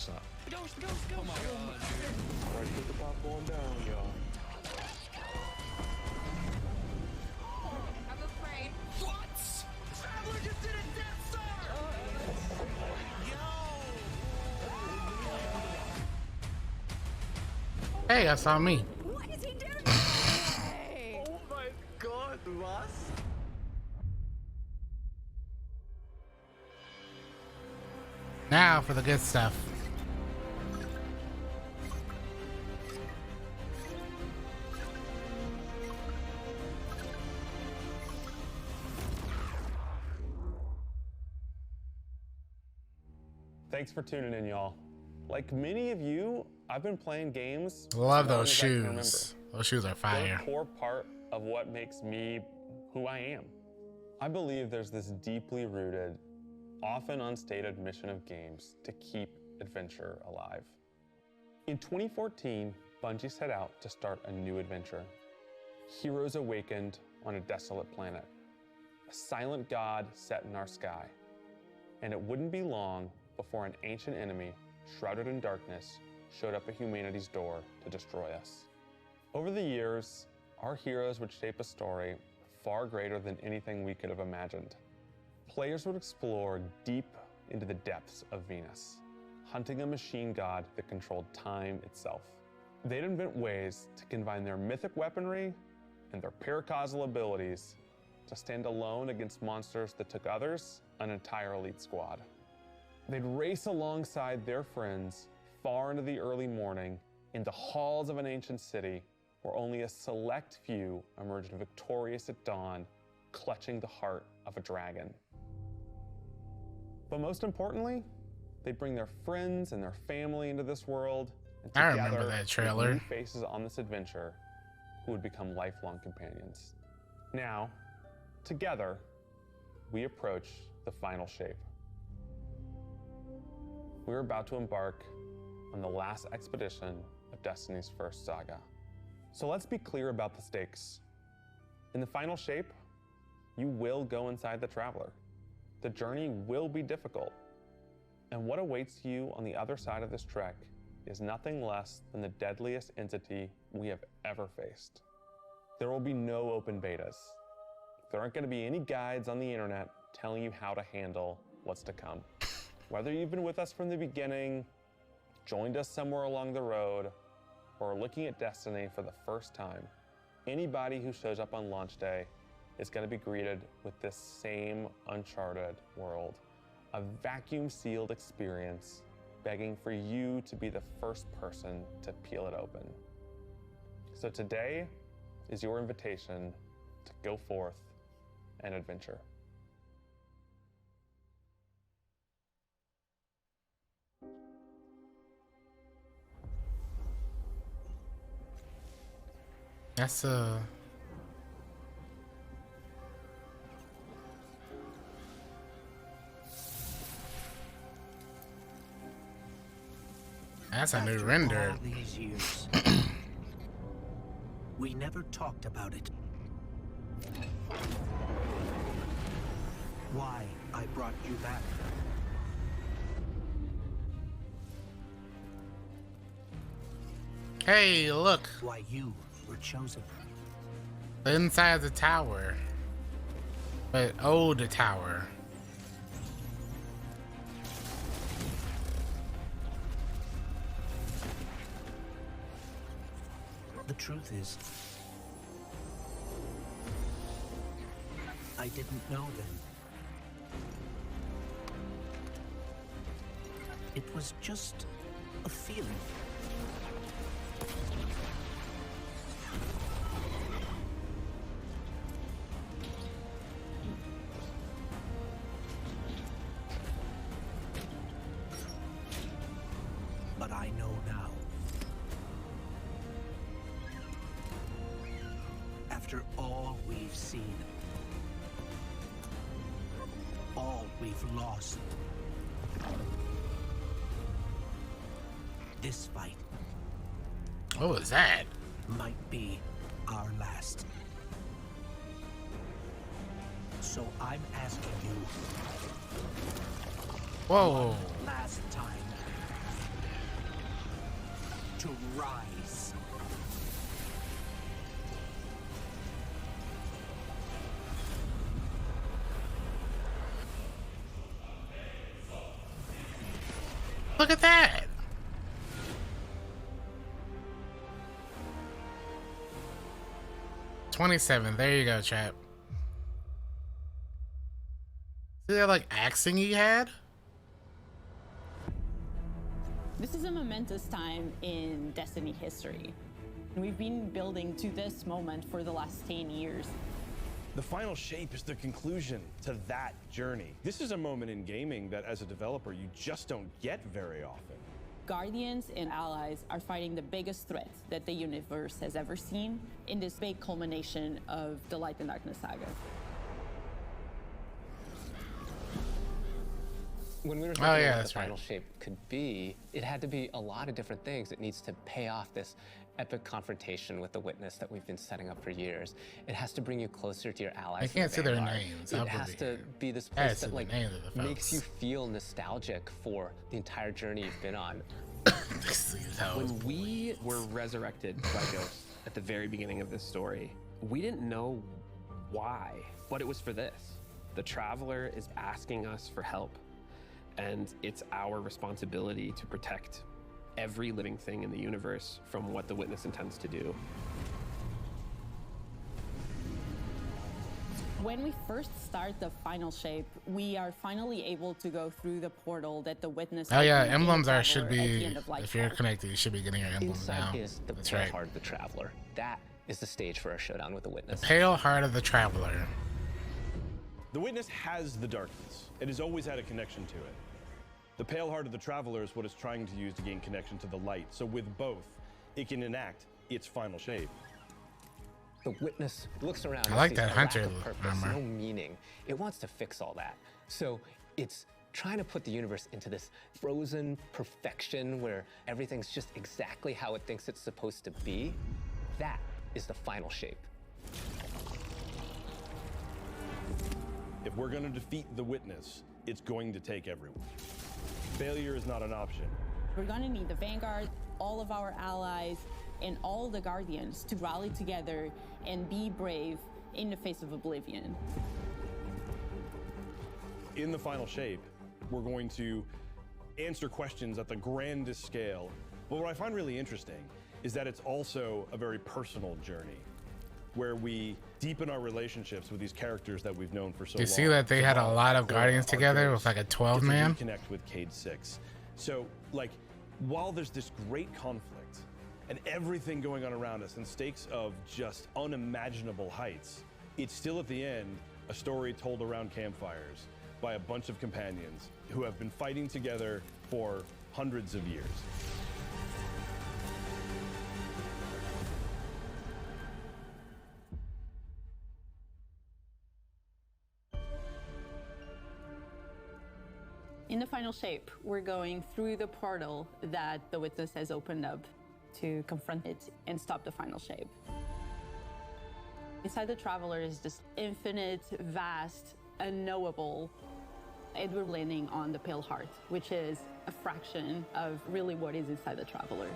What's up? Go. Oh my god, dude. Alright, put the popcorn down, y'all. I'm afraid. What? Traveler just did a Death Star! Hey, that's on me. What is he doing? Oh my god, was? Now for the good stuff. Thanks for tuning in, y'all. Like many of you, I've been playing games. Love as long those as I can remember. shoes. Those shoes are They're fire. a core part of what makes me who I am. I believe there's this deeply rooted, often unstated mission of games to keep adventure alive. In 2014, Bungie set out to start a new adventure. Heroes awakened on a desolate planet. A silent god set in our sky. And it wouldn't be long before an ancient enemy, shrouded in darkness, showed up at humanity's door to destroy us. Over the years, our heroes would shape a story far greater than anything we could have imagined. Players would explore deep into the depths of Venus, hunting a machine god that controlled time itself. They'd invent ways to combine their mythic weaponry and their paracausal abilities to stand alone against monsters that took others an entire elite squad. They'd race alongside their friends far into the early morning in the halls of an ancient city where only a select few emerged victorious at dawn, clutching the heart of a dragon. But most importantly, they'd bring their friends and their family into this world, and I together, remember that with trailer. new faces on this adventure who would become lifelong companions. Now, together, we approach the final shape. We're about to embark on the last expedition of Destiny's first saga. So let's be clear about the stakes. In the final shape, you will go inside the Traveler. The journey will be difficult. And what awaits you on the other side of this trek is nothing less than the deadliest entity we have ever faced. There will be no open betas. There aren't going to be any guides on the internet telling you how to handle what's to come. Whether you've been with us from the beginning, joined us somewhere along the road, or are looking at Destiny for the first time, anybody who shows up on launch day is going to be greeted with this same uncharted world, a vacuum-sealed experience begging for you to be the first person to peel it open. So today is your invitation to go forth and adventure. That's a new render. All these years, we never talked about it. Why I brought you back. Hey, look, Why you were chosen. the inside of the tower. But oh, the tower. The truth is, I didn't know then. It was just a feeling. But I know now. After all we've seen, all we've lost, this fight What was that? might be our last. So I'm asking you Whoa. last time. to rise. Look at that. $27. There you go, chap. See that like axing he had? This is a momentous time in Destiny history. We've been building to this moment for the last 10 years. The final shape is the conclusion to that journey. This is a moment in gaming that as a developer, you just don't get very often. Guardians and allies are fighting the biggest threat that the universe has ever seen in this big culmination of the Light and Darkness saga. When we were thinking about what the final shape could be, it had to be a lot of different things. It needs to pay off this epic confrontation with the Witness that we've been setting up for years. It has to bring you closer to your allies. I can't see their names. It has to be this place that like makes you feel nostalgic for the entire journey you've been on. When we were resurrected by ghosts at the very beginning of this story, we didn't know why, but it was for this. The Traveler is asking us for help. And it's our responsibility to protect every living thing in the universe from what the Witness intends to do. When we first start the final shape, we are finally able to go through the portal that the Witness. Oh yeah, emblems should be, if you're connected, you should be getting your emblem Inside now. is the pale heart of the Traveler. That is the stage for our showdown with the Witness. The pale heart of the Traveler. The Witness has the darkness. It has always had a connection to it. The pale heart of the Traveler is what it's trying to use to gain connection to the light. So with both, it can enact its final shape. The Witness looks around. I like and that sees hunter lack of purpose, armor. no meaning. It wants to fix all that. So it's trying to put the universe into this frozen perfection where everything's just exactly how it thinks it's supposed to be. That is the final shape. If we're going to defeat the Witness, it's going to take everyone. Failure is not an option. We're going to need the Vanguard, all of our allies, and all the Guardians to rally together and be brave in the face of Oblivion. In the final shape, we're going to answer questions at the grandest scale. But what I find really interesting is that it's also a very personal journey where we deepen our relationships with these characters that we've known for so long. You see that they had a lot of Guardians together with like a 12-man? Connect with Cade 6. So, like, while there's this great conflict and everything going on around us and stakes of just unimaginable heights, it's still at the end a story told around campfires by a bunch of companions who have been fighting together for hundreds of years. In the final shape, we're going through the portal that the Witness has opened up to confront it and stop the final shape. Inside the Traveler is this infinite, vast, unknowable, and we're landing on the Pale Heart, which is a fraction of really what is inside the Traveler.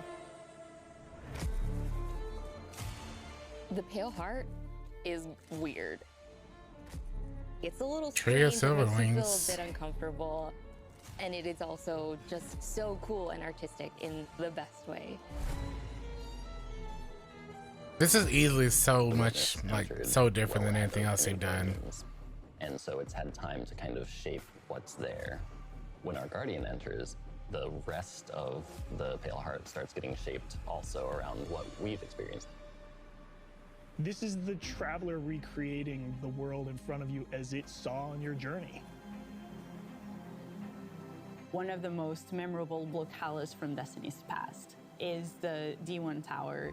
The Pale Heart is weird. It's a little Tree of strange, it makes you Silverwings. feel a bit uncomfortable. And it is also just so cool and artistic in the best way. This is easily so much, like, so different than anything else they've done. And so it's had time to kind of shape what's there. When our Guardian enters, the rest of the Pale Heart starts getting shaped also around what we've experienced. This is the Traveler recreating the world in front of you as it saw on your journey. One of the most memorable locales from Destiny's past is the D1 Tower.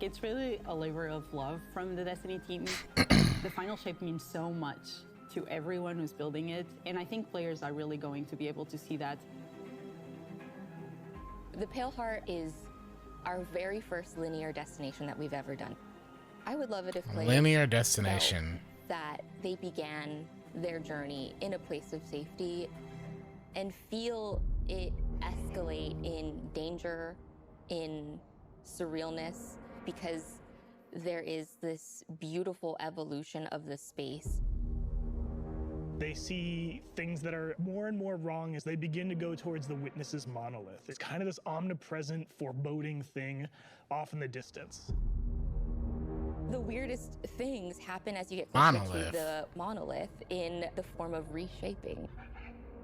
It's really a labor of love from the Destiny team. The final shape means so much to everyone who's building it, and I think players are really going to be able to see that. The Pale Heart is our very first linear destination that we've ever done. I would love it if players Linear destination. felt that they began their journey in a place of safety and feel it escalate in danger in surrealness because there is this beautiful evolution of the space. They see things that are more and more wrong as they begin to go towards the Witness's monolith. It's kind of this omnipresent, foreboding thing off in the distance. The weirdest things happen as you get closer to the monolith in the form of reshaping.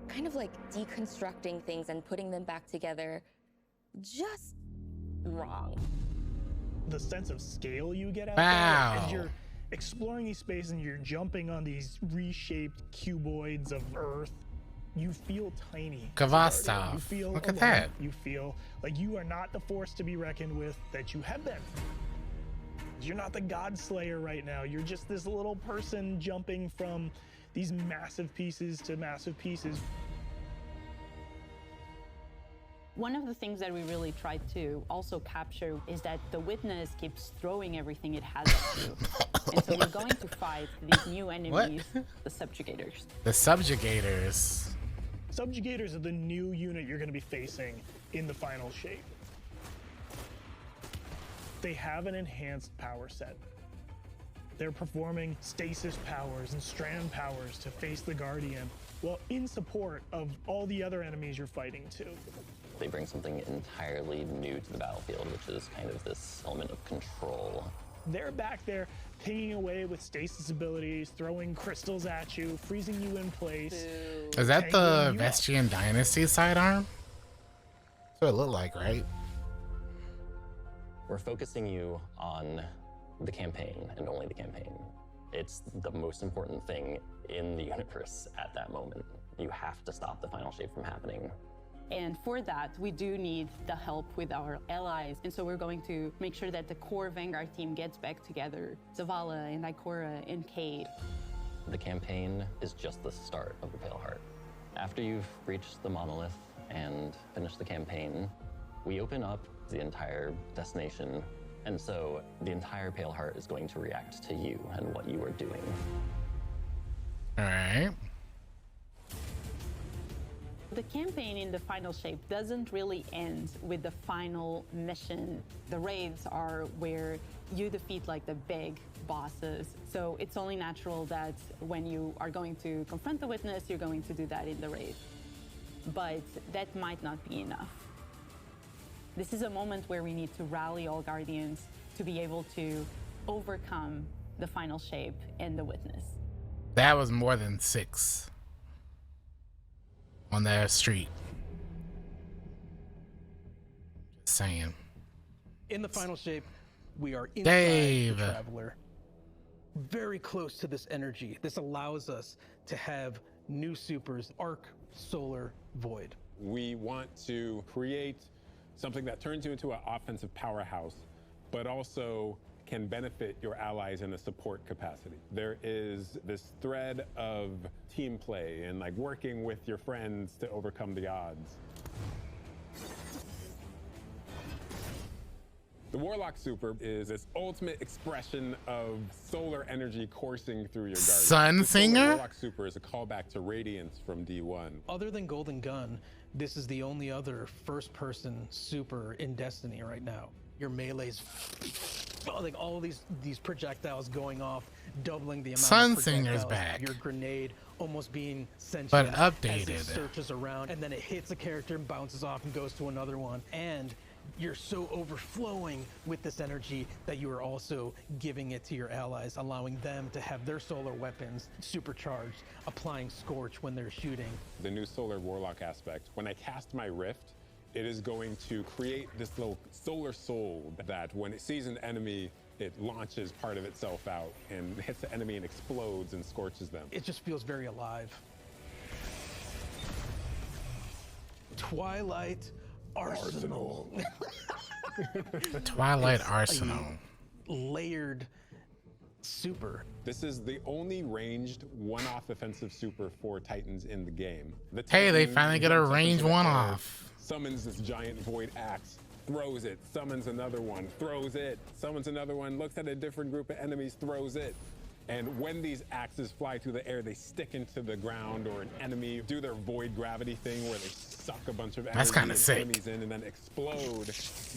Kind of like deconstructing things and putting them back together just wrong. The sense of scale you get out there as you're exploring these spaces and you're jumping on these reshaped cuboids of Earth, you feel tiny. Kavastov. You feel Look at alone. that. You feel like you are not the force to be reckoned with that you have been. You're not the God Slayer right now. You're just this little person jumping from these massive pieces to massive pieces. One of the things that we really tried to also capture is that the Witness keeps throwing everything it has at you. And so we're going to fight these new enemies, the Subjugators. The Subjugators. Subjugators are the new unit you're going to be facing in the final shape. They have an enhanced power set. They're performing stasis powers and strand powers to face the Guardian, well, in support of all the other enemies you're fighting too. They bring something entirely new to the battlefield, which is kind of this element of control. They're back there pinging away with stasis abilities, throwing crystals at you, freezing you in place. Is that the Vestian Dynasty sidearm? That's what it looked like, right? We're focusing you on the campaign and only the campaign. It's the most important thing in the universe at that moment. You have to stop the final shape from happening. And for that, we do need the help with our allies. And so we're going to make sure that the core Vanguard team gets back together. Zavala and Ikora and Cade. The campaign is just the start of the Pale Heart. After you've reached the monolith and finished the campaign, we open up the entire destination. And so the entire Pale Heart is going to react to you and what you are doing. All right. The campaign in the final shape doesn't really end with the final mission. The raids are where you defeat like the big bosses. So it's only natural that when you are going to confront the Witness, you're going to do that in the raid. But that might not be enough. This is a moment where we need to rally all Guardians to be able to overcome the final shape and the Witness. That was more than 6 on that street. Just saying. In the final shape, we are inside Dave. the Traveler. Very close to this energy. This allows us to have new supers, Arc, Solar, Void. We want to create something that turns you into an offensive powerhouse, but also can benefit your allies in a support capacity. There is this thread of team play and like working with your friends to overcome the odds. The Warlock Super is this ultimate expression of solar energy coursing through your garden. The Sunsinger? Warlock Super is a callback to Radiance from D1. Other than Golden Gun, this is the only other first-person super in Destiny right now. Your melee's like all of these projectiles going off, doubling the amount of Sunsinger's projectiles. back. Your grenade almost being sentient But as updated. it searches around, and then it hits a character and bounces off and goes to another one. And you're so overflowing with this energy that you are also giving it to your allies, allowing them to have their solar weapons supercharged, applying Scorch when they're shooting. The new Solar Warlock aspect, when I cast my Rift, it is going to create this little solar soul that when it sees an enemy, it launches part of itself out and hits the enemy and explodes and scorches them. It just feels very alive. Twilight Arsenal. Twilight Arsenal. Layered super. This is the only ranged one-off offensive super for Titans in the game. The Hey, they Titan finally get a jumps up range into the air, one-off. Summons this giant void axe, throws it, summons another one, throws it, summons another one, looks at a different group of enemies, throws it. And when these axes fly through the air, they stick into the ground or an enemy, do their void gravity thing where they suck a bunch of That's energy kinda and sick. enemies in and then explode.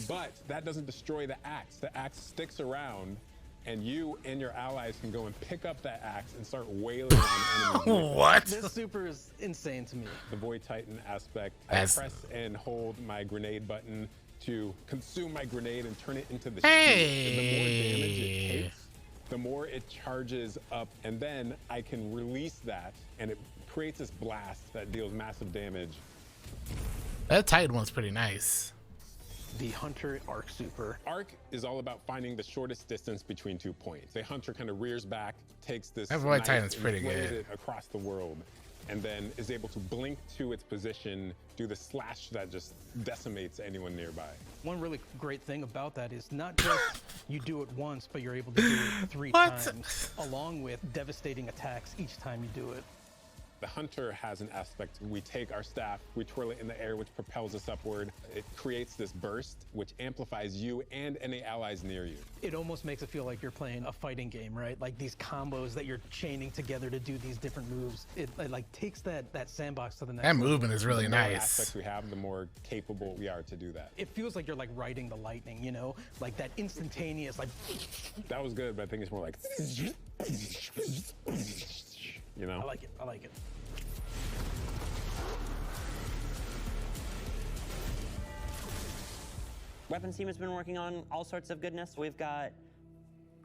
But that doesn't destroy the axe. The axe sticks around, and you and your allies can go and pick up that axe and start wailing on enemies. What? This super is insane to me. The Void Titan aspect, That's- I press and hold my grenade button to consume my grenade and turn it into the Hey. shield. And the more damage it takes, the more it charges up, and then I can release that, and it creates this blast that deals massive damage. That Titan one's pretty nice. The Hunter Arc Super. Arc is all about finding the shortest distance between 2 points. The Hunter kind of rears back, takes this That Void knife Titan's and pretty throws good. it across the world, and then is able to blink to its position, do the slash that just decimates anyone nearby. One really great thing about that is not just you do it once, but you're able to do it 3 What? times, along with devastating attacks each time you do it. The Hunter has an aspect. We take our staff, we twirl it in the air, which propels us upward. It creates this burst, which amplifies you and any allies near you. It almost makes it feel like you're playing a fighting game, right? Like these combos that you're chaining together to do these different moves. It like takes that sandbox to the next That level. movement is really The more nice. aspects we have, the more capable we are to do that. It feels like you're like riding the lightning, you know? Like that instantaneous, like, That was good, but I think it's more like, you know? I like it, I like it. Weapons team has been working on all sorts of goodness. We've got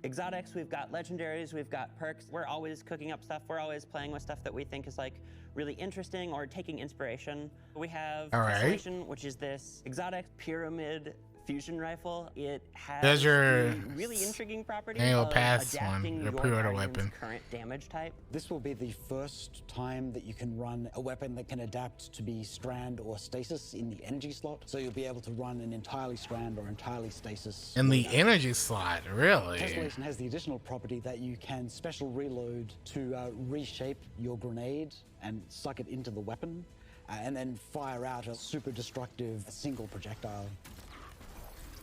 exotics, we've got legendaries, we've got perks. We're always cooking up stuff. We're always playing with stuff that we think is like really interesting or taking inspiration. We have All right. Tesselation, which is this exotic pyramid fusion rifle. It has There's your the really intriguing property annual of pass adapting one, your your pre-order guardian's weapon. current damage type. This will be the first time that you can run a weapon that can adapt to be strand or stasis in the energy slot. So you'll be able to run an entirely strand or entirely stasis. In the energy slot, really? Tesselation has the additional property that you can special reload to reshape your grenade and suck it into the weapon, and then fire out a super destructive single projectile.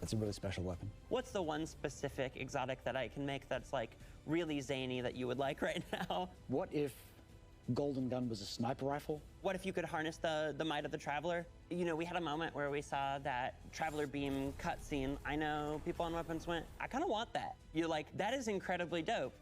It's a really special weapon. What's the one specific exotic that I can make that's like really zany that you would like right now? What if Golden Gun was a sniper rifle? What if you could harness the might of the Traveler? You know, we had a moment where we saw that Traveler Beam cutscene. I know people on Weapons went, I kind of want that. You're like, that is incredibly dope.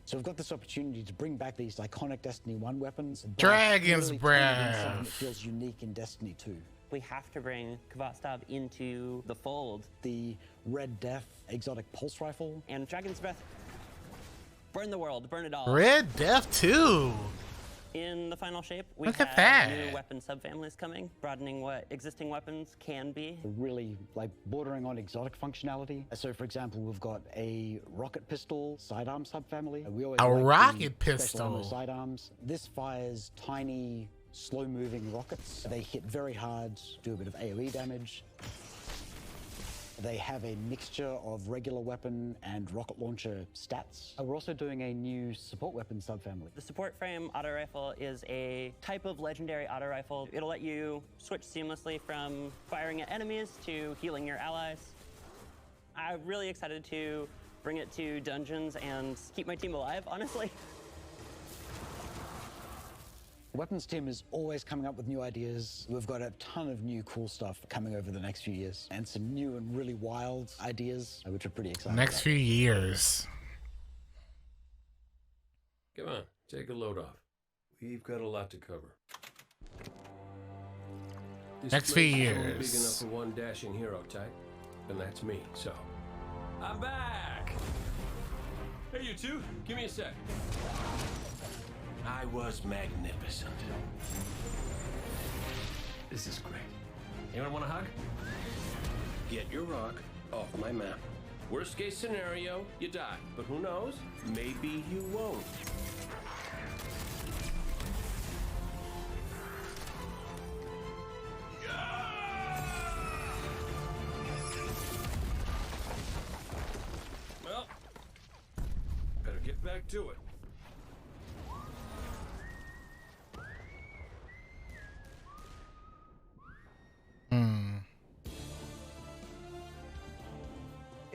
So we've got this opportunity to bring back these iconic Destiny 1 weapons. but Dragon's really turn it into Breath. something that feels unique in Destiny 2. We have to bring Kvatstov into the fold. The Red Death exotic pulse rifle. And Dragon's Breath. Burn the world, burn it all. Red Death 2. In the final shape, we Look have at that. new weapon subfamilies coming, broadening what existing weapons can be. Really like bordering on exotic functionality. So for example, we've got a rocket pistol sidearm subfamily. We always A like the rocket special ammo pistol. sidearms. This fires tiny, slow-moving rockets. They hit very hard, do a bit of AoE damage. They have a mixture of regular weapon and rocket launcher stats. We're also doing a new support weapon subfamily. The support frame auto rifle is a type of legendary auto rifle. It'll let you switch seamlessly from firing at enemies to healing your allies. I'm really excited to bring it to dungeons and keep my team alive, honestly. Weapons team is always coming up with new ideas. We've got a ton of new cool stuff coming over the next few years, and some new and really wild ideas, which are pretty exciting. Next few years. Come on, take a load off. We've got a lot to cover. This Next place few is only years. big enough for one dashing hero type, and that's me. So, I'm back. Hey, you two, give me a sec. I was magnificent. This is great. Anyone want a hug? Get your rock off my map. Worst case scenario, you die. But who knows? Maybe you won't. Well, better get back to it.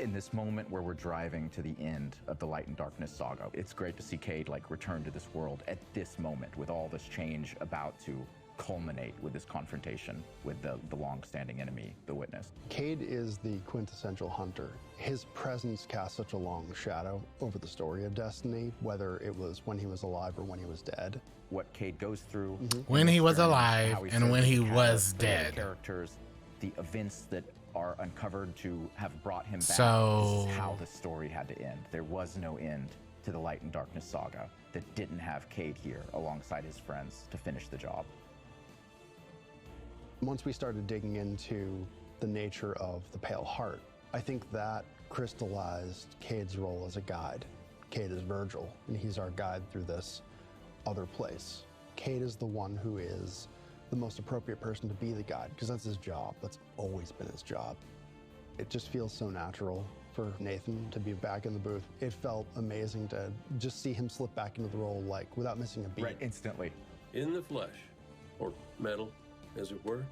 In this moment where we're driving to the end of the Light and Darkness saga, it's great to see Cade like return to this world at this moment with all this change about to culminate with this confrontation with the long-standing enemy, the Witness. Cade is the quintessential hunter. His presence casts such a long shadow over the story of Destiny, whether it was when he was alive or when he was dead. What Cade goes through when he was alive and when he was dead. Characters, the events that are uncovered to have brought him back. So this is how the story had to end. There was no end to the Light and Darkness saga that didn't have Cade here alongside his friends to finish the job. Once we started digging into the nature of the Pale Heart, I think that crystallized Cade's role as a guide. Cade is Virgil, and he's our guide through this other place. Cade is the one who is the most appropriate person to be the guide, because that's his job. That's always been his job. It just feels so natural for Nathan to be back in the booth. It felt amazing to just see him slip back into the role, like, without missing a beat. Right, instantly. In the flesh, or metal, as it were.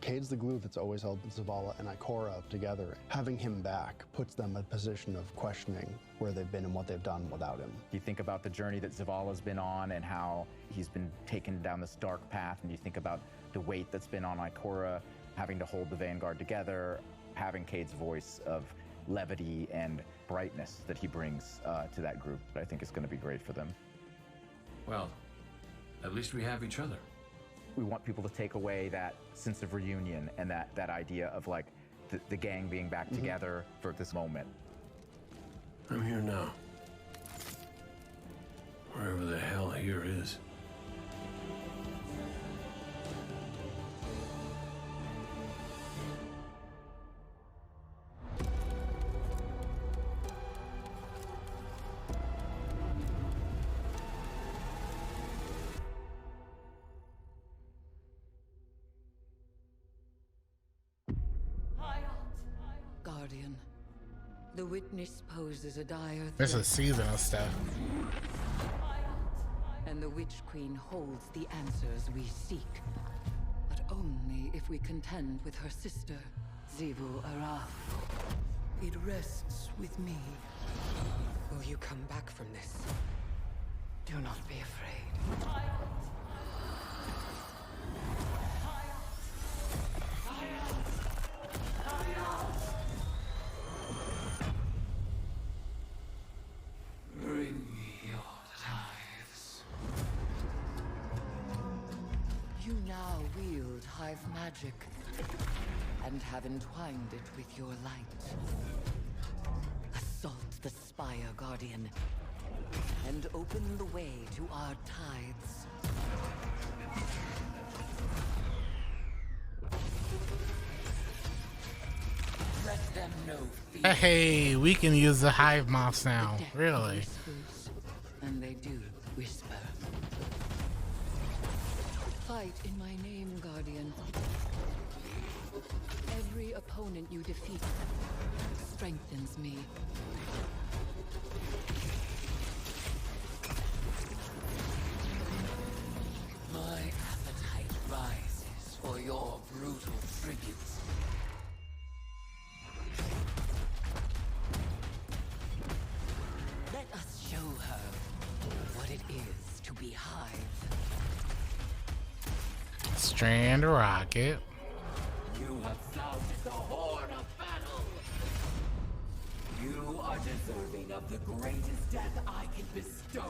Cade's the glue that's always held Zavala and Ikora together. Having him back puts them in a position of questioning where they've been and what they've done without him. You think about the journey that Zavala's been on and how he's been taken down this dark path, and you think about the weight that's been on Ikora, having to hold the Vanguard together, having Cade's voice of levity and brightness that he brings to that group, I think is going to be great for them. Well, at least we have each other. We want people to take away that sense of reunion and that idea of like the gang being back together for this moment. I'm here now. Wherever the hell here is. Guardian, the Witness poses a dire This threat. is seasonal stuff. And the Witch Queen holds the answers we seek. But only if we contend with her sister, Zivu Araf. It rests with me. Will you come back from this? Do not be afraid. Bring me your tithes. You now wield Hive magic and have entwined it with your light. Assault the Spire, Guardian, and open the way to our tithes. Let them know fear. Hey, we can use the hive mouse now. Really? Whispers, and they do whisper. Fight in my name, Guardian. Every opponent you defeat strengthens me. My appetite rises for your brutal tributes. Let us show her what it is to be Hive. Strand rocket. You have found the horn of battle. You are deserving of the greatest death I can bestow.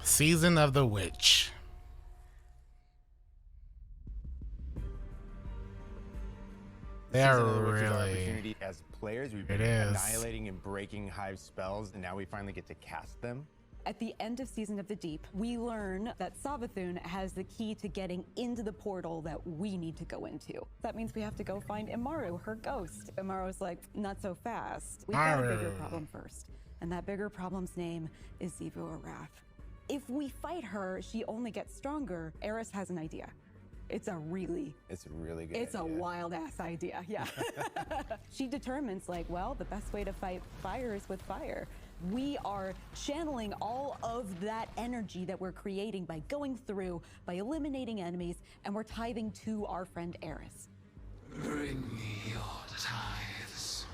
Season of the Witch. They're Season of the Witch is our really. opportunity as players. We've been It is. annihilating and breaking Hive spells, and now we finally get to cast them. At the end of Season of the Deep, we learn that Savathun has the key to getting into the portal that we need to go into. That means we have to go find Imaru, her ghost. Imaru's like, not so fast. We've got a bigger Imaru. problem first. And that bigger problem's name is Zivu Araf. If we fight her, she only gets stronger. Eris has an idea. It's a really good It's idea. a wild ass idea, yeah. She determines, like, well, the best way to fight fire is with fire. We are channeling all of that energy that we're creating by going through, by eliminating enemies, and we're tithing to our friend Eris. Bring me your tithes.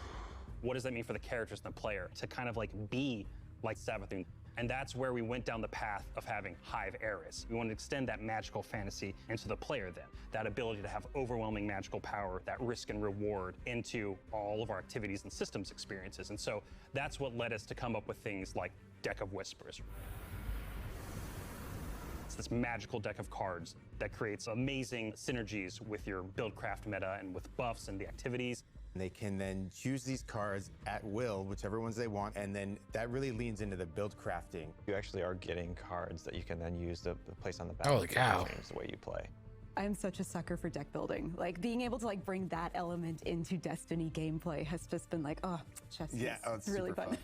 What does that mean for the characters and the player to kind of like be like Savathun? And that's where we went down the path of having Hive Eris. We want to extend that magical fantasy into the player then. That ability to have overwhelming magical power, that risk and reward into all of our activities and systems experiences. And so that's what led us to come up with things like Deck of Whispers. It's this magical deck of cards that creates amazing synergies with your build-craft meta and with buffs and the activities. They can then choose these cards at will, whichever ones they want, and then that really leans into the build crafting. You actually are getting cards that you can then use to place on the Holy battlefield. cow. Change the way you play. I'm such a sucker for deck building. Like being able to like bring that element into Destiny gameplay has just been like, oh, chess. Yeah, oh, it's really super fun.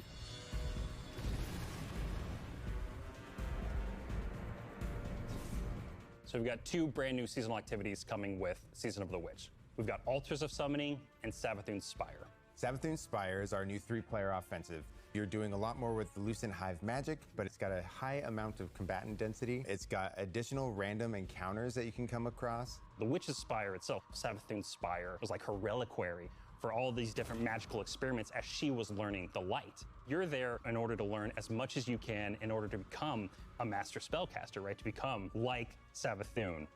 So we've got 2 brand new seasonal activities coming with Season of the Witch. We've got Altars of Summoning and Savathun's Spire. Savathun's Spire is our new 3-player offensive. You're doing a lot more with the Lucent Hive magic, but it's got a high amount of combatant density. It's got additional random encounters that you can come across. The Witch's Spire itself, Savathun's Spire, was like her reliquary for all these different magical experiments as she was learning the light. You're there in order to learn as much as you can in order to become a master spellcaster, right? To become like Savathun.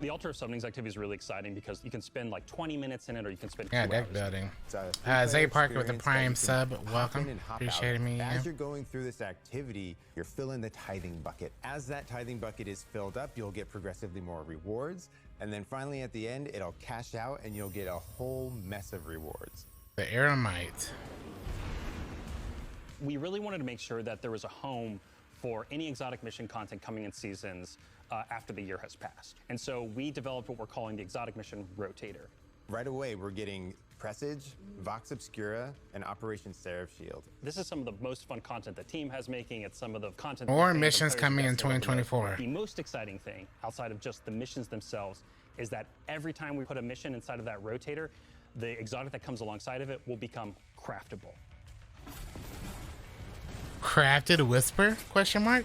The Altar of Summoning's activity is really exciting because you can spend like 20 minutes in it or you can spend 2 hours. deck building. It's Zay Parker with the experience that Prime you can sub. hop Welcome. in and hop Appreciate out. me. As you're going through this activity, you're filling the tithing bucket. As that tithing bucket is filled up, you'll get progressively more rewards. And then finally at the end, it'll cash out and you'll get a whole mess of rewards. The Eremite. We really wanted to make sure that there was a home for any exotic mission content coming in seasons after the year has passed. And so we developed what we're calling the Exotic Mission Rotator. Right away, we're getting Presage, Vox Obscura, and Operation Seraph Shield. This is some of the most fun content the team has making. It's some of the content. More that fans and missions players coming in best love to know. 2024. The most exciting thing, outside of just the missions themselves, is that every time we put a mission inside of that rotator, the exotic that comes alongside of it will become craftable. Crafted Whisper? Question mark?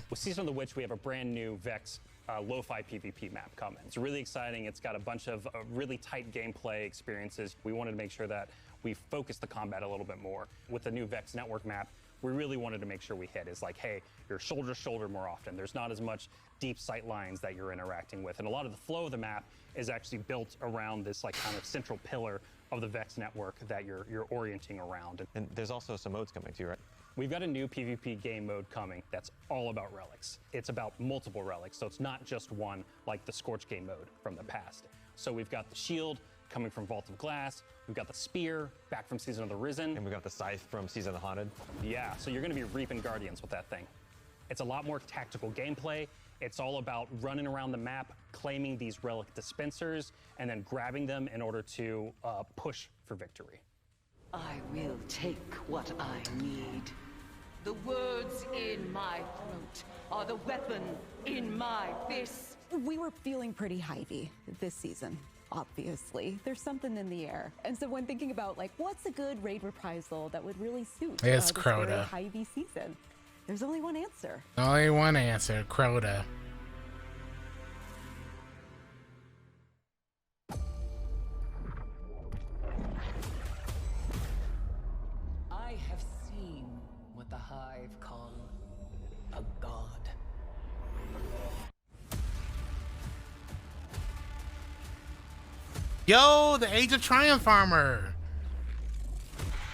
With Season of the Witch, we have a brand new Vex lo-fi PvP map coming. It's really exciting. It's got a bunch of really tight gameplay experiences. We wanted to make sure that we focused the combat a little bit more. With the new Vex network map, we really wanted to make sure we hit is like, hey, you're shoulder to shoulder more often. There's not as much deep sight lines that you're interacting with. And a lot of the flow of the map is actually built around this like kind of central pillar of the Vex network that you're orienting around. And there's also some modes coming too, right? We've got a new PvP game mode coming that's all about relics. It's about multiple relics, so it's not just one like the Scorch game mode from the past. So we've got the shield coming from Vault of Glass, we've got the spear back from Season of the Risen. And we got the scythe from Season of the Haunted. Yeah, so you're gonna be reaping Guardians with that thing. It's a lot more tactical gameplay. It's all about running around the map, claiming these relic dispensers, and then grabbing them in order to push for victory. I will take what I need. The words in my throat are the weapon in my fist. We were feeling pretty Hivey this season, obviously. There's something in the air. And so when thinking about like what's a good raid reprisal that would really suit It's this very Crota. Hivey season, there's only one answer. Only one answer, Crota. I have seen what the Hive call a god. Yo, the Age of Triumph armor.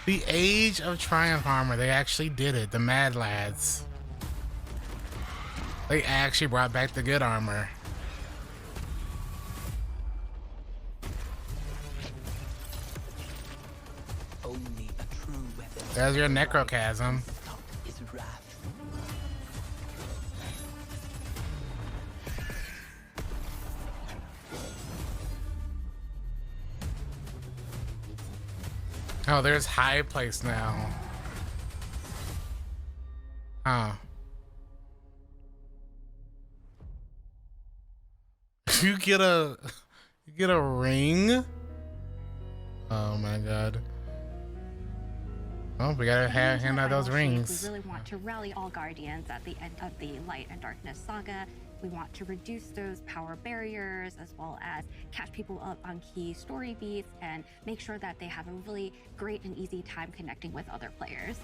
The Age of Triumph armor. They actually did it. The Mad Lads. They actually brought back the good armor. Only a true weapon. There's your Necrochasm. Is wrath. Oh, there's High Place now. Oh. You get a ring? Oh my god. Oh, we gotta hand out those rings. We really want to rally all Guardians at the end of the Light and Darkness saga We want to reduce those power barriers as well as catch people up on key story beats and make sure that they have a really great and easy time connecting with other players.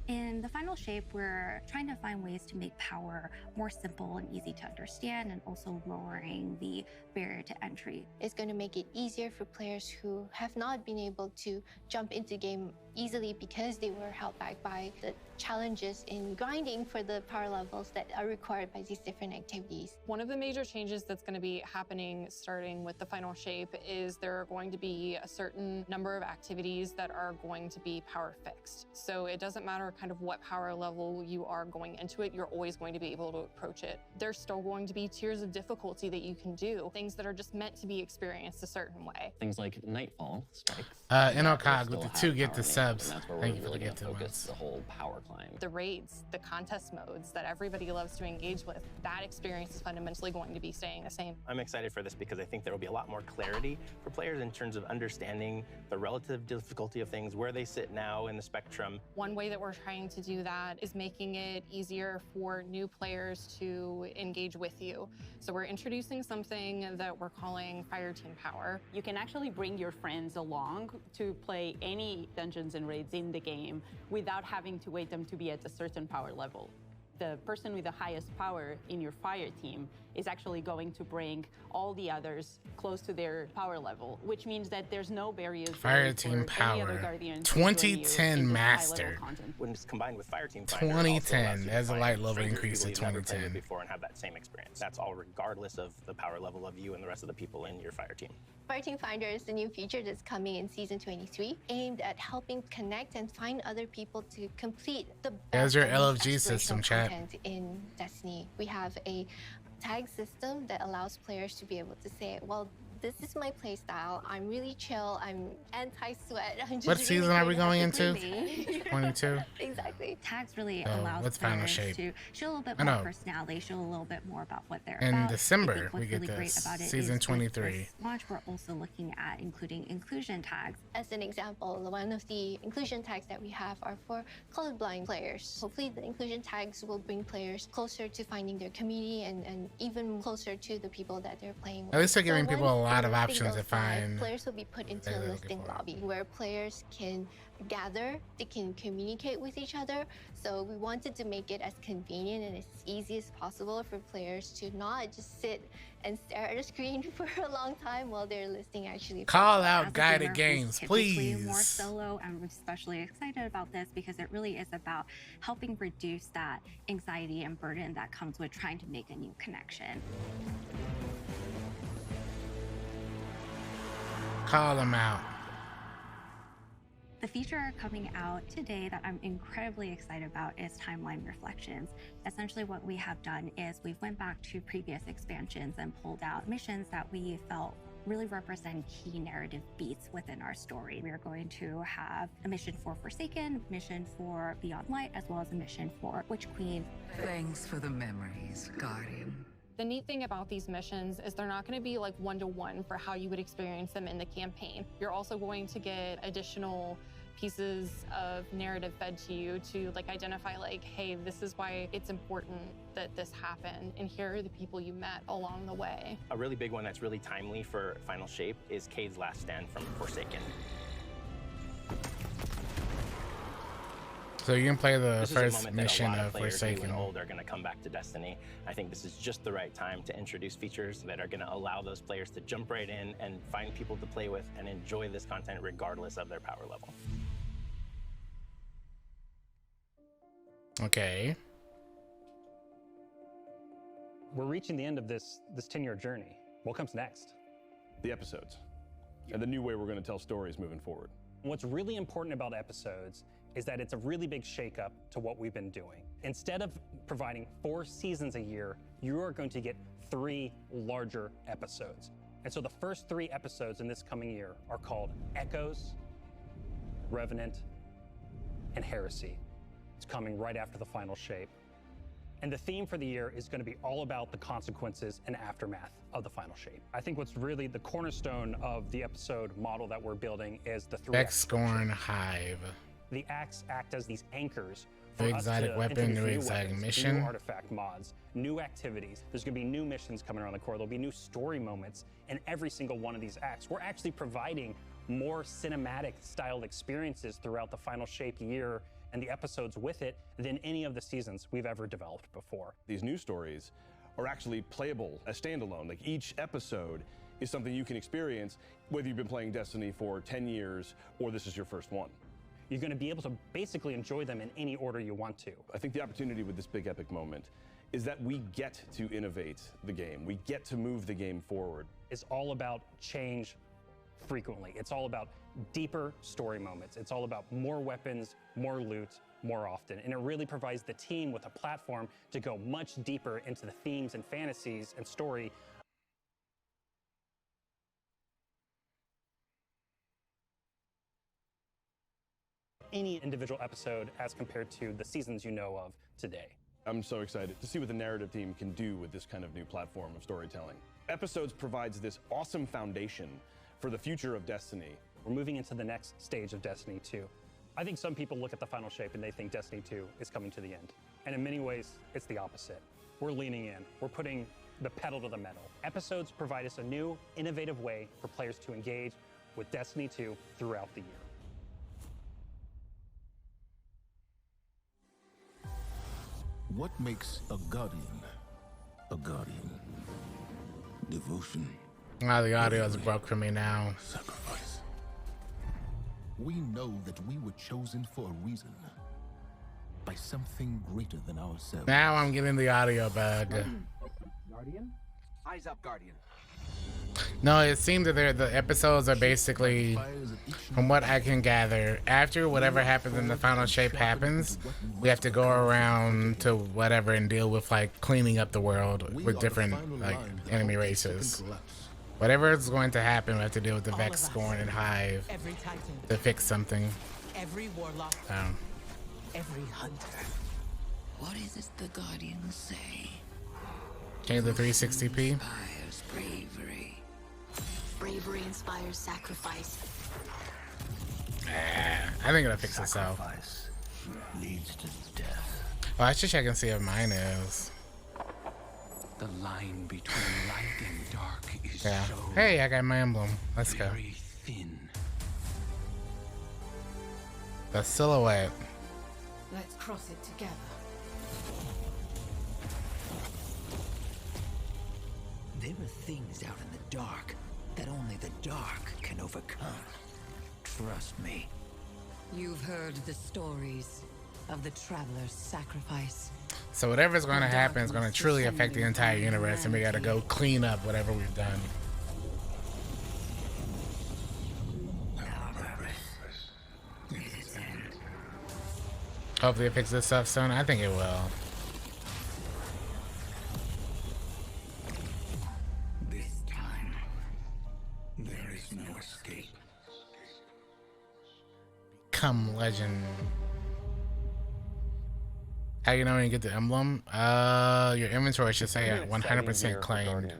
In the final shape, we're trying to find ways to make power more simple and easy to understand, and also lowering the barrier to entry. It's going to make it easier for players who have not been able to jump into game easily because they were held back by the challenges in grinding for the power levels that are required by these different activities. One of the major changes that's going to be happening starting with the final shape is there are going to be a certain number of activities that are going to be power fixed. So it doesn't matter kind of what power level you are going into it, you're always going to be able to approach it. There's still going to be tiers of difficulty that you can do, things that are just meant to be experienced a certain way. Things like Nightfall strikes. NOCOG with the Still 2 have get power the names, subs. and that's where Thank we're you for the really gift going to to focus the whole power climb. The raids, the contest modes that everybody loves to engage with, that experience is fundamentally going to be staying the same. I'm excited for this because I think there will be a lot more clarity for players in terms of understanding the relative difficulty of things, where they sit now in the spectrum. One way that we're trying to do that is making it easier for new players to engage with you. So we're introducing something that we're calling Fire Team Power. You can actually bring your friends along to play any dungeons and raids in the game without having to wait them to be at a certain power level. The person with the highest power in your fire team is actually going to bring all the others close to their power level, which means that there's no barriers. Fire Team Power. 2010 Master. When it's combined with Fire Team 2010 as a light level increase to to 2010. before and have that same experience. That's all regardless of the power level of you and the rest of the people in your fire team. Fire Team Finder is the new feature that's coming in Season 23, aimed at helping connect and find other people to complete the There's your best and most LFG system, aspirational chat. content in Destiny. We have a tag system that allows players to be able to say, well, this is my play style. I'm really chill. I'm anti-sweat. I'm just What really season are we trying to going have a into? good day. 22. Exactly. Tags really Oh, allows what's Final players Shape? to show a little bit I more know. personality, show a little bit more about what they're In about. I December, think what's we get really great this, about it season is with 23. this launch, we're also looking at including inclusion tags. As an example, one of the inclusion tags that we have are for colorblind players. Hopefully the inclusion tags will bring players closer to finding their community and even closer to the people that they're playing with. At least they're giving once people a lot of the thing options to goes live, find. Players will be put into they're a looking listing for. lobby where players can gather, they can communicate with each other. So we wanted to make it as convenient and as easy as possible for players to not just sit and stare at a screen for a long time while they're listening actually. Call As out a guided gamer who's games, typically more please. solo, I'm especially excited about this because it really is about helping reduce that anxiety and burden that comes with trying to make a new connection. Call them out. The feature coming out today that I'm incredibly excited about is Timeline Reflections. Essentially what we have done is we've went back to previous expansions and pulled out missions that we felt really represent key narrative beats within our story. We are going to have a mission for Forsaken, mission for Beyond Light, as well as a mission for Witch Queen. Thanks for the memories, Guardian. The neat thing about these missions is they're not going to be like one-to-one for how you would experience them in the campaign. You're also going to get additional pieces of narrative fed to you to like identify like, hey, this is why it's important that this happened, and here are the people you met along the way. A really big one that's really timely for Final Shape is Cade's last stand from Forsaken. So you can play the This is a first moment that a mission lot of players new and Forsaken. old are going to come back to Destiny. I think this is just the right time to introduce features that are going to allow those players to jump right in and find people to play with and enjoy this content regardless of their power level. Okay. We're reaching the end of this 10-year journey. What comes next? The episodes and the new way we're going to tell stories moving forward. What's really important about episodes is that it's a really big shakeup to what we've been doing. Instead of providing 4 seasons a year, you are going to get 3 larger episodes. And so the first 3 episodes in this coming year are called Echoes, Revenant, and Heresy. It's coming right after the Final Shape. And the theme for the year is going to be all about the consequences and aftermath of the Final Shape. I think what's really the cornerstone of the episode model that we're building is the 3 X-Scorn Hive. The acts act as these anchors for New us exotic to weapon, introduce new new exotic weapons, mission. new artifact mods, new activities. There's going to be new missions coming around the core. There'll be new story moments in every single one of these acts. We're actually providing more cinematic styled experiences throughout the Final Shape year and the episodes with it than any of the seasons we've ever developed before. These new stories are actually playable as standalone. Like each episode is something you can experience whether you've been playing Destiny for 10 years or this is your first one. You're going to be able to basically enjoy them in any order you want to. I think the opportunity with this big epic moment is that we get to innovate the game. We get to move the game forward. It's all about change frequently. It's all about deeper story moments. It's all about more weapons, more loot, more often. And it really provides the team with a platform to go much deeper into the themes and fantasies and story. Any individual episode as compared to the seasons you know of today. I'm so excited to see what the narrative team can do with this kind of new platform of storytelling. Episodes provides this awesome foundation for the future of Destiny. We're moving into the next stage of Destiny 2. I think some people look at the Final Shape and they think Destiny 2 is coming to the end. And in many ways, it's the opposite. We're leaning in. We're putting the pedal to the metal. Episodes provide us a new, innovative way for players to engage with Destiny 2 throughout the year. What makes a guardian a guardian? Devotion. Ah, the audio is broke for me now. Sacrifice. We know that we were chosen for a reason. By something greater than ourselves. Now I'm getting the audio bug. Guardian? Eyes up, Guardian. No, it seems that the episodes are basically, from what I can gather, after whatever happens in the Final Shape happens, we have to go around to whatever and deal with like cleaning up the world with different like enemy races. Whatever is going to happen, we have to deal with the Vex, Scorn, and Hive to fix something. Every warlock. Every hunter. What is it the Guardians say? Change the 360p. Inspires bravery. Bravery inspires sacrifice. I think it'll fix itself. Leads to death. Oh, I should check and see if mine is. The line between light and dark is Yeah. so Hey, I got my emblem. Let's go. very thin. The silhouette. Let's cross it together. There are things out in the dark that only the dark can overcome. Trust me. You've heard the stories of the Traveler's sacrifice. So whatever's going to happen is going to truly affect the entire universe, and we got to go clean up whatever we've done. Hopefully it fixes this up soon. I think it will. This time, there is no escape. Become legend. How you know when you get the emblem? Your inventory should say 100% claimed.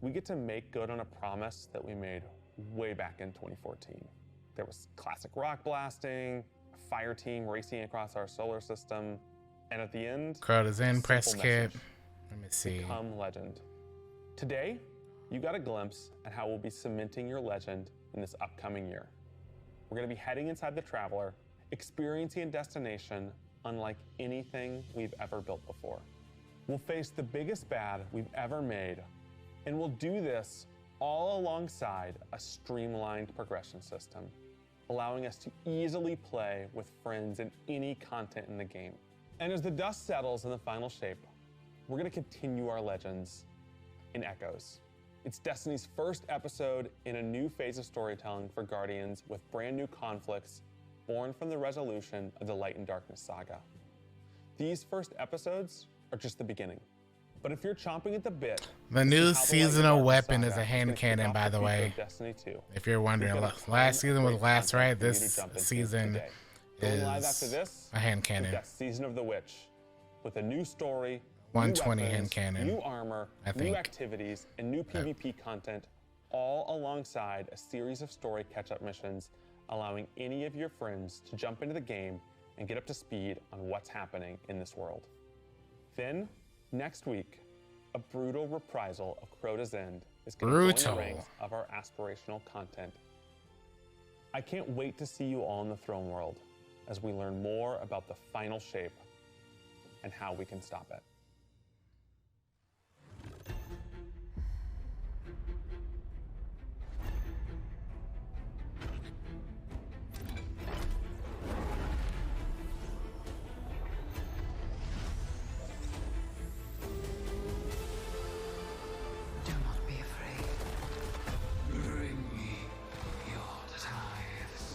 We get to make good on a promise that we made way back in 2014. There was classic rock blasting, a fire team racing across our solar system, and at the end, Crota's in, press simple kit. message. Let me see. Become legend. Today, you got a glimpse at how we'll be cementing your legend in this upcoming year. We're going to be heading inside the Traveler, experiencing a destination unlike anything we've ever built before. We'll face the biggest bad we've ever made, and we'll do this all alongside a streamlined progression system, allowing us to easily play with friends in any content in the game. And as the dust settles in the Final Shape, we're going to continue our legends in Echoes. It's Destiny's first episode in a new phase of storytelling for Guardians with brand new conflicts born from the resolution of the Light and Darkness saga. These first episodes are just the beginning. But if you're chomping at the bit, The new seasonal weapon is a hand cannon, by the way. Destiny 2. If you're wondering, last season was last right. This season Going live after is this, a hand is cannon. that Season of the Witch, with a new story, 120 new weapons, hand cannon, new armor, I new think. activities, and new PvP content, all alongside a series of story catch-up missions, allowing any of your friends to jump into the game and get up to speed on what's happening in this world. Then, next week, a brutal reprisal of Crota's End is going to join the ranks of our aspirational content. I can't wait to see you all in the throne world as we learn more about the final shape and how we can stop it.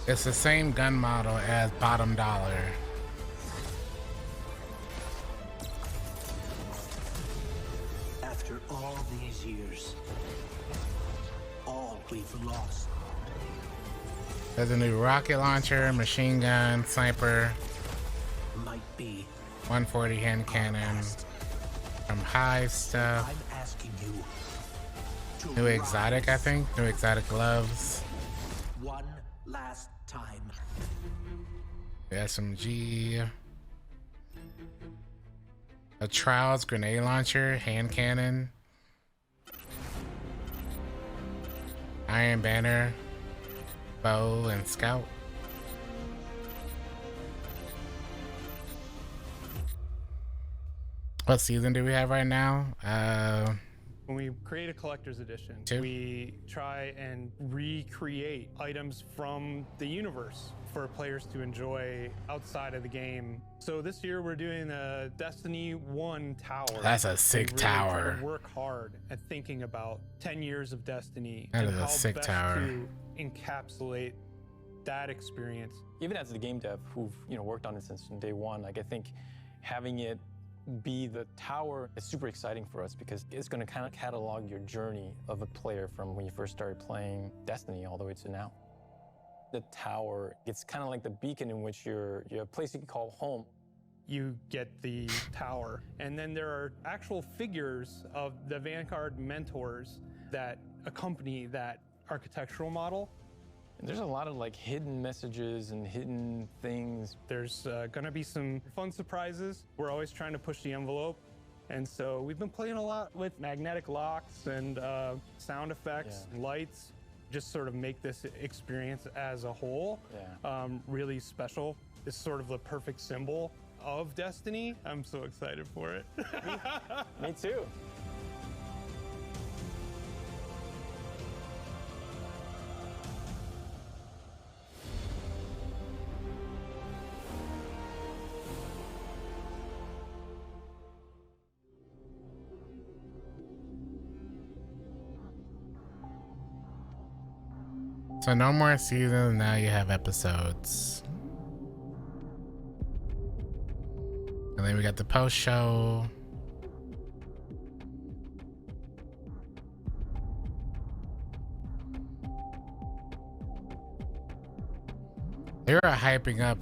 It's the same gun model as Bottom Dollar. After all these years, all we've lost. There's a new rocket launcher, machine gun, sniper, Might be 140 hand cannon, some high stuff. I'm asking you to New exotic, I think. New exotic gloves. one last time. SMG. A Trials grenade launcher, hand cannon. Iron Banner, bow, and scout. What season do we have right now? When we create a collector's edition, 2. we try and recreate items from the universe for players to enjoy outside of the game. So this year we're doing a Destiny 1 tower. That's a sick We really tower. try to work hard at thinking about 10 years of Destiny That and is a how sick best tower. to encapsulate that experience. Even as the game dev who've worked on it since day one, like I think having it be the tower is super exciting for us because it's going to kind of catalog your journey of a player from when you first started playing Destiny all the way to now. The tower, it's kind of like the beacon in which you're a place you can call home. You get the tower, and then there are actual figures of the Vanguard mentors that accompany that architectural model. And there's a lot of like hidden messages and hidden things. There's gonna be some fun surprises. We're always trying to push the envelope. And so we've been playing a lot with magnetic locks and sound effects, and lights, just sort of make this experience as a whole really special. It's sort of the perfect symbol of Destiny. I'm so excited for it. Me too. So no more seasons, now you have episodes. And then we got the post show. They were hyping up